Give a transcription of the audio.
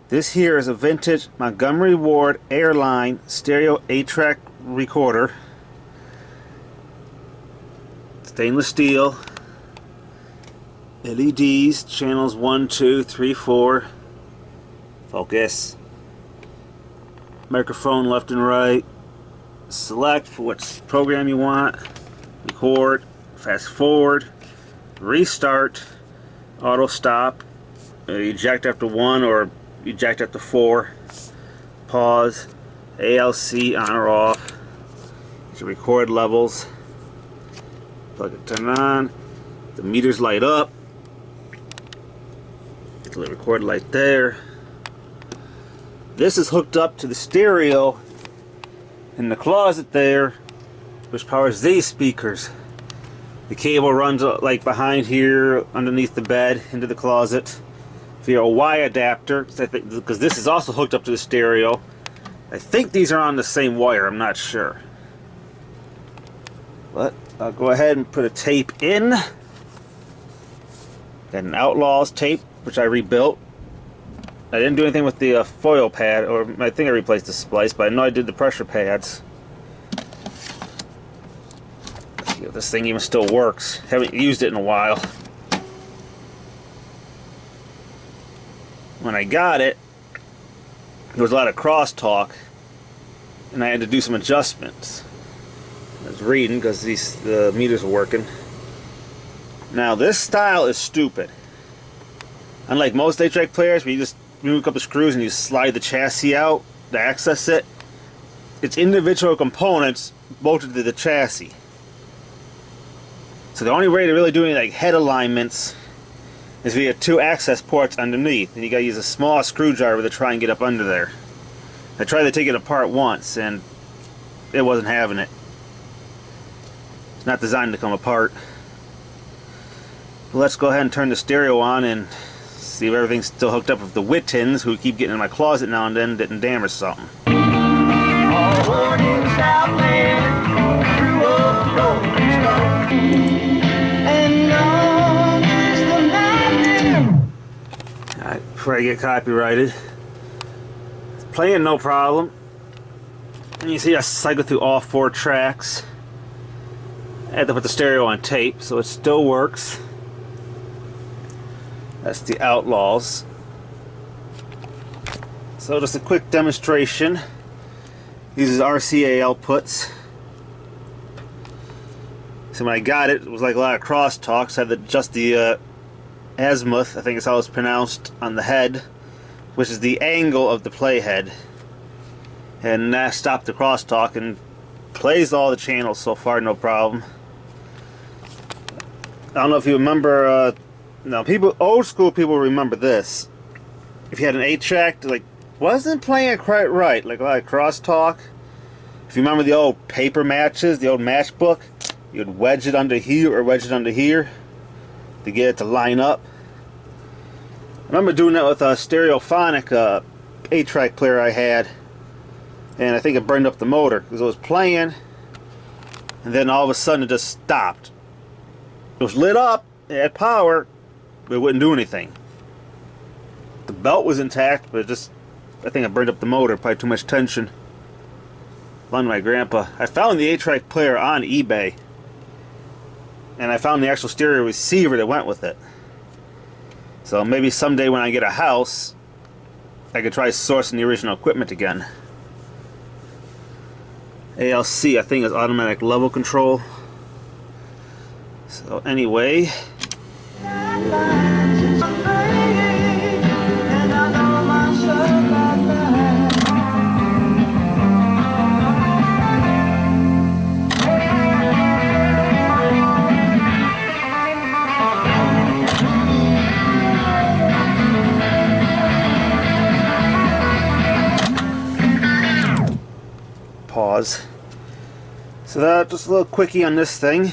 This here is a vintage Montgomery Ward Airline stereo 8-track recorder. Stainless steel. LEDs, channels 1, 2, 3, 4. Focus. Microphone left and right. Select for what program you want. Record. Fast forward. Restart. Auto stop. Eject after 1 or eject after 4. Pause. ALC on or off. To record levels. Plug it, turn it on. The meters light up. Get the record light there. This is hooked up to the stereo in the closet there, which powers these speakers. The cable runs like behind here, underneath the bed, into the closet via a Y adapter, because this is also hooked up to the stereo. I think these are on the same wire, I'm not sure. But I'll go ahead and put a tape in. Got an Outlaws tape, which I rebuilt. I didn't do anything with the foil pad, or I think I replaced the splice, but I know I did the pressure pads. Let's see if this thing even still works. Haven't used it in a while. When I got it, there was a lot of crosstalk, and I had to do some adjustments. I was reading because the meters were working. Now this style is stupid. Unlike most 8-track players where you just remove a couple screws and you slide the chassis out to access it, it's individual components bolted to the chassis. So the only way to really do any like head alignments is via 2 access ports underneath, and you gotta use a small screwdriver to try and get up under there. I tried to take it apart once and it wasn't having it. It's not designed to come apart. Let's go ahead and turn the stereo on and see if everything's still hooked up with the Wittens, who keep getting in my closet now and then, didn't damage something. Alright, before I get copyrighted. It's playing no problem. And you see I cycled through all 4 tracks. I had to put the stereo on tape, so it still works. That's the Outlaws. So just a quick demonstration. Uses RCA outputs. So when I got it, it was like a lot of crosstalk, so I had to adjust the azimuth, I think it's how it's pronounced, on the head, which is the angle of the playhead. And that stopped the crosstalk and plays all the channels so far, no problem. I don't know if you remember, now old school people remember this. If you had an 8-track, like, wasn't playing quite right, like a lot of crosstalk. If you remember the old paper matches, the old matchbook, you'd wedge it under here or wedge it under here to get it to line up. I remember doing that with a stereophonic 8-track player I had, and I think it burned up the motor because it was playing, and then all of a sudden it just stopped. It was lit up, it had power, but it wouldn't do anything. The belt was intact, but I think I burned up the motor, probably too much tension. Belonged to my grandpa. I found the 8-track player on eBay, and I found the actual stereo receiver that went with it. So maybe someday when I get a house, I could try sourcing the original equipment again. ALC, I think, is automatic level control. So anyway, pause. So that just a little quickie on this thing.